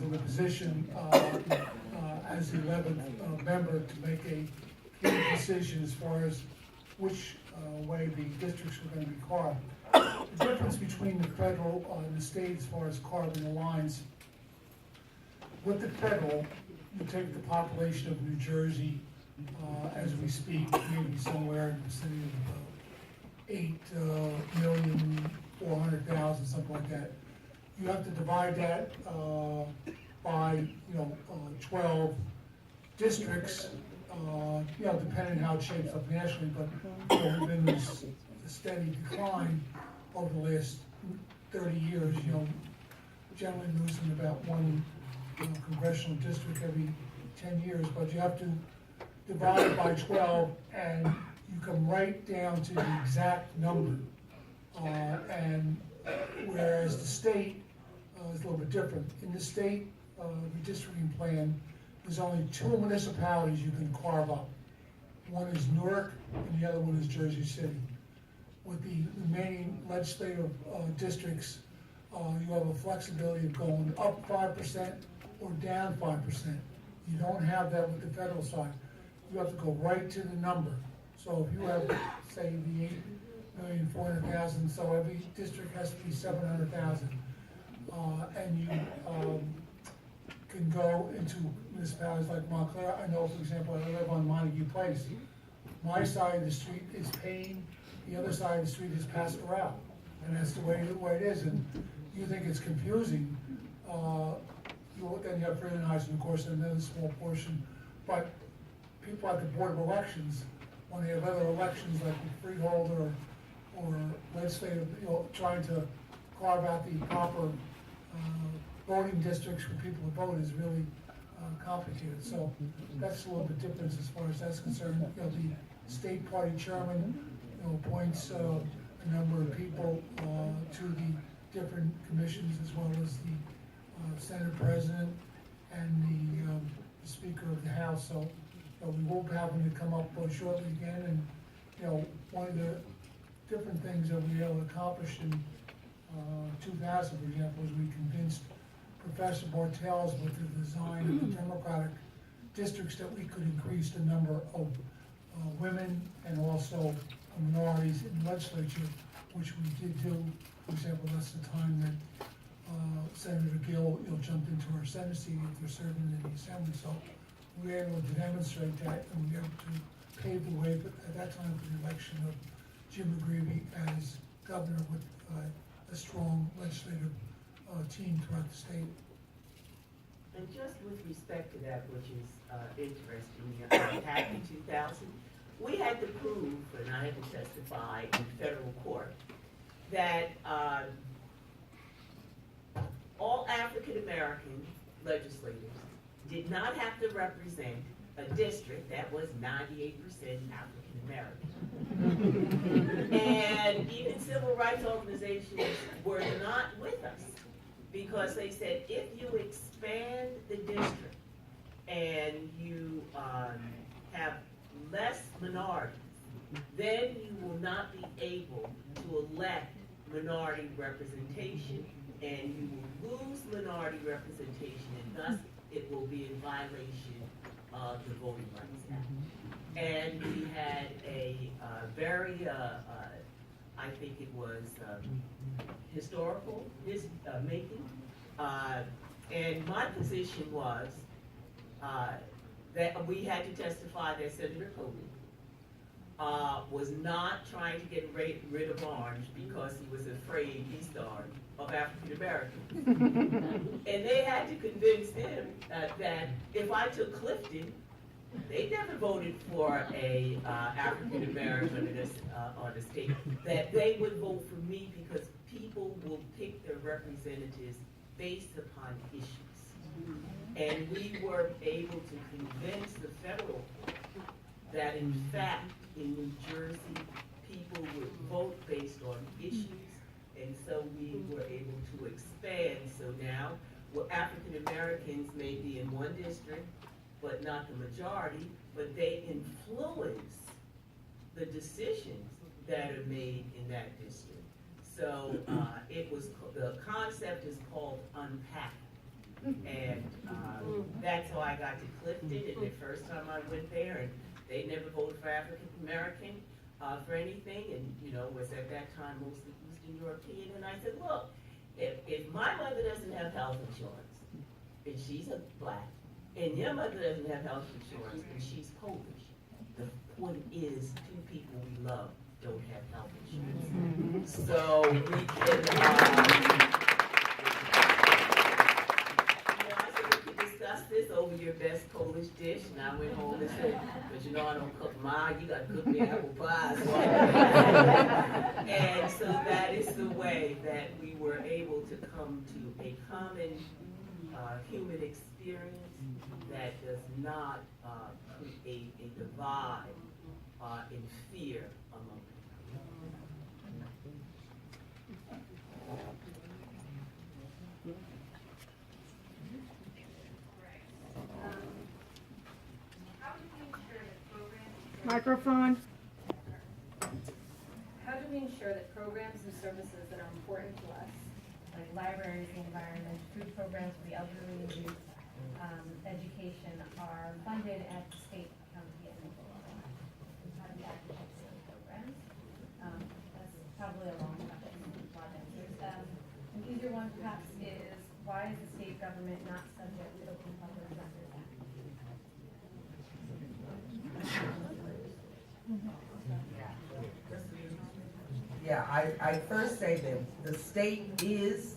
to the position as the 11th member to make a key decision as far as which way the districts were going to be carved. The difference between the federal and the state as far as carving the lines, with the federal, you take the population of New Jersey as we speak, maybe somewhere in the vicinity of 8,400,000, something like that. You have to divide that by 12 districts, depending how it shapes up nationally, but we've been in this steady decline over the last 30 years, generally losing about one congressional district every 10 years, but you have to divide it by 12 and you come right down to the exact number. And whereas the state is a little bit different. In the state redistricting plan, there's only 2 municipalities you can carve up. One is Newark and the other one is Jersey City. With the remaining legislative districts, you have a flexibility of going up 5% or down 5%. You don't have that with the federal side. You have to go right to the number. So if you have, say, the 8,400,000, so every district has to be 700,000, and you can go into municipalities like Montclair. I know, for example, I live on Montague Place. My side of the street is Payne, the other side of the street is Pastoral, and that's the way it is. And you think it's confusing. Then you have Freeholder Vice, and of course, another small portion. But people at the Board of Elections, when they have other elections like the Freeholder or legislative, trying to carve out the proper voting districts for people to vote is really complicated. So that's a little bit different as far as that's concerned. The state party chairman, appoints a number of people to the different commissions, as well as the Senate President and the Speaker of the House. So we will have them to come up shortly again. And one of the different things that we were able to accomplish in 2000, for example, is we convinced Professor Bartels with the design of the Democratic districts that we could increase the number of women and also minorities in the legislature, which we did do. For example, that's the time that Senator Gill jumped into our Senate seat after serving in the Assembly. So we were able to demonstrate that, and we were able to pave the way at that time for the election of Jim McGreevey as governor with a strong legislative team throughout the state. And just with respect to that, which is interesting, back in 2000, we had to prove, and I had to testify in federal court, that all African American legislators did not have to represent a district that was 98% African American. And even civil rights organizations were not with us, because they said, if you expand the district and you have less minorities, then you will not be able to elect minority representation, and you will lose minority representation, and thus it will be in violation of the Voting Rights Act. And we had a very, I think it was historical making. And my position was that we had to testify that Senator Cooley was not trying to get rid of Orange because he was afraid, East Orange, of African Americans. And they had to convince him that if I took Clifton, they never voted for a African American on the state, that they would vote for me because people will pick their representatives based upon issues. And we were able to convince the federal court that in fact in New Jersey people would vote based on issues, and so we were able to expand. So now African Americans may be in one district but not the majority, but they influence the decisions that are made in that district. So the concept is called unpack. And That's how I got to Clifton, and the first time I went there, and they never voted for African American for anything, and was at that time mostly Eastern European. And I said, look, if my mother doesn't have health insurance, and she's a black, and your mother doesn't have health insurance, and she's Polish, the point is, two people we love don't have health insurance. So we can, I said we could discuss this over your best Polish dish, and I went home and said, but I don't cook mine, you gotta cook me apple pie. And so that is the way that we were able to come to a common human experience that does not create a divide in fear among people. Microphone. How do we ensure that programs and services that are important to us, like libraries, the environment, food programs for the elderly and youth, education, are funded at the state, county, and local level? How do we actually fix those programs? That's probably a long question. An easier one perhaps is, why is the state government not subject to open public records act? Yeah, I first say that the state is